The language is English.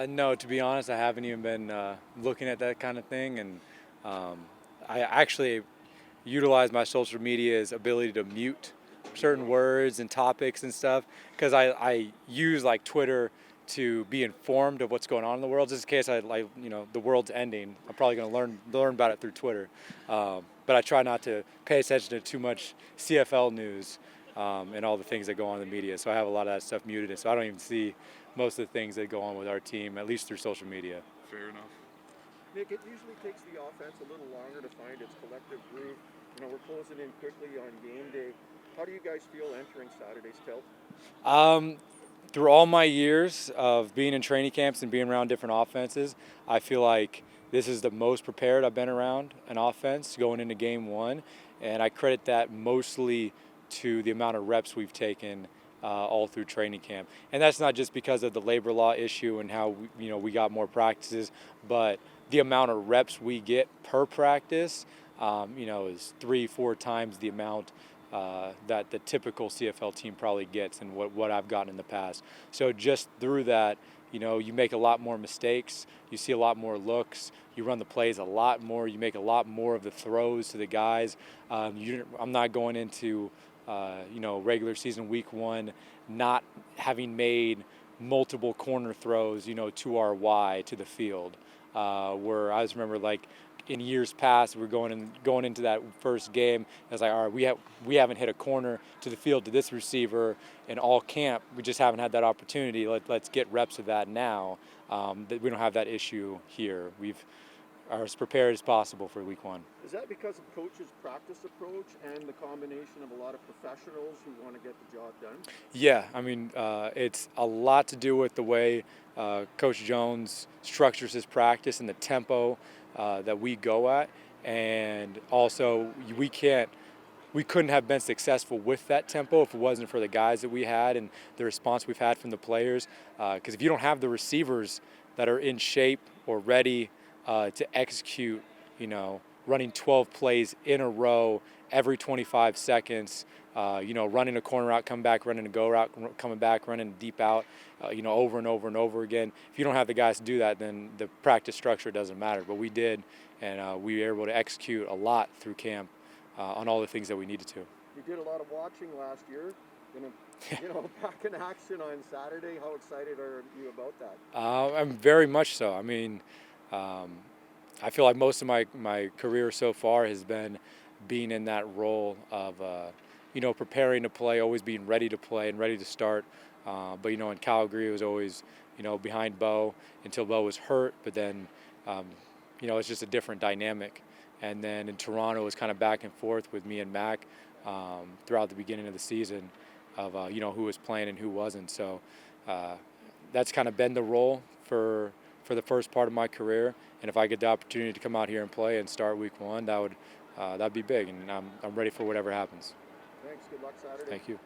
No, to be honest, I haven't even been looking at that kind of thing, and I actually utilize my social media's ability to mute certain words and topics and stuff because I use like Twitter to be informed of what's going on in the world. Just in case the world's ending, I'm probably going to learn about it through Twitter. But I try not to pay attention to too much CFL news and all the things that go on in the media. So I have a lot of that stuff muted, so I don't even see most of the things that go on with our team, at least through social media. Fair enough. Nick, it usually takes the offense a little longer to find its collective groove. We're closing in quickly on game day. How do you guys feel entering Saturday's tilt? Through all my years of being in training camps and being around different offenses, I feel like this is the most prepared I've been around an offense going into game one, and I credit that mostly to the amount of reps we've taken all through training camp. And that's not just because of the labor law issue and how we got more practices, but the amount of reps we get per practice, is 3-4 times the amount that the typical CFL team probably gets and what I've gotten in the past. So just through that, you make a lot more mistakes, you see a lot more looks, you run the plays a lot more, you make a lot more of the throws to the guys. I'm not going into regular season week one not having made multiple corner throws, to our Y to the field. Where I just remember like in years past, we're going into that first game. I was like, all right, we haven't hit a corner to the field to this receiver in all camp. We just haven't had that opportunity. Let's get reps of that now. That we don't have that issue here. We've are as prepared as possible for week one. Is that because of coach's practice approach and the combination of a lot of professionals who want to get the job done? Yeah, it's a lot to do with the way Coach Jones structures his practice and the tempo that we go at, and also we couldn't have been successful with that tempo if it wasn't for the guys that we had and the response we've had from the players. Because if you don't have the receivers that are in shape or ready to execute, running 12 plays in a row every 25 seconds, running a corner out, come back, running a go route, coming back, running a deep out, over and over and over again. If you don't have the guys to do that, then the practice structure doesn't matter. But we did, and we were able to execute a lot through camp on all the things that we needed to. You did a lot of watching last year. Back in action on Saturday. How excited are you about that? I'm very much so. I feel like most of my career so far has been being in that role of, preparing to play, always being ready to play and ready to start. But in Calgary, it was always, behind Bo until Bo was hurt. But then, it's just a different dynamic. And then in Toronto, it was kind of back and forth with me and Mac throughout the beginning of the season of, who was playing and who wasn't. So that's kind of been the role for the first part of my career. And if I get the opportunity to come out here and play and start week one, that'd be big. And I'm ready for whatever happens. Thanks. Good luck Saturday. Thank you.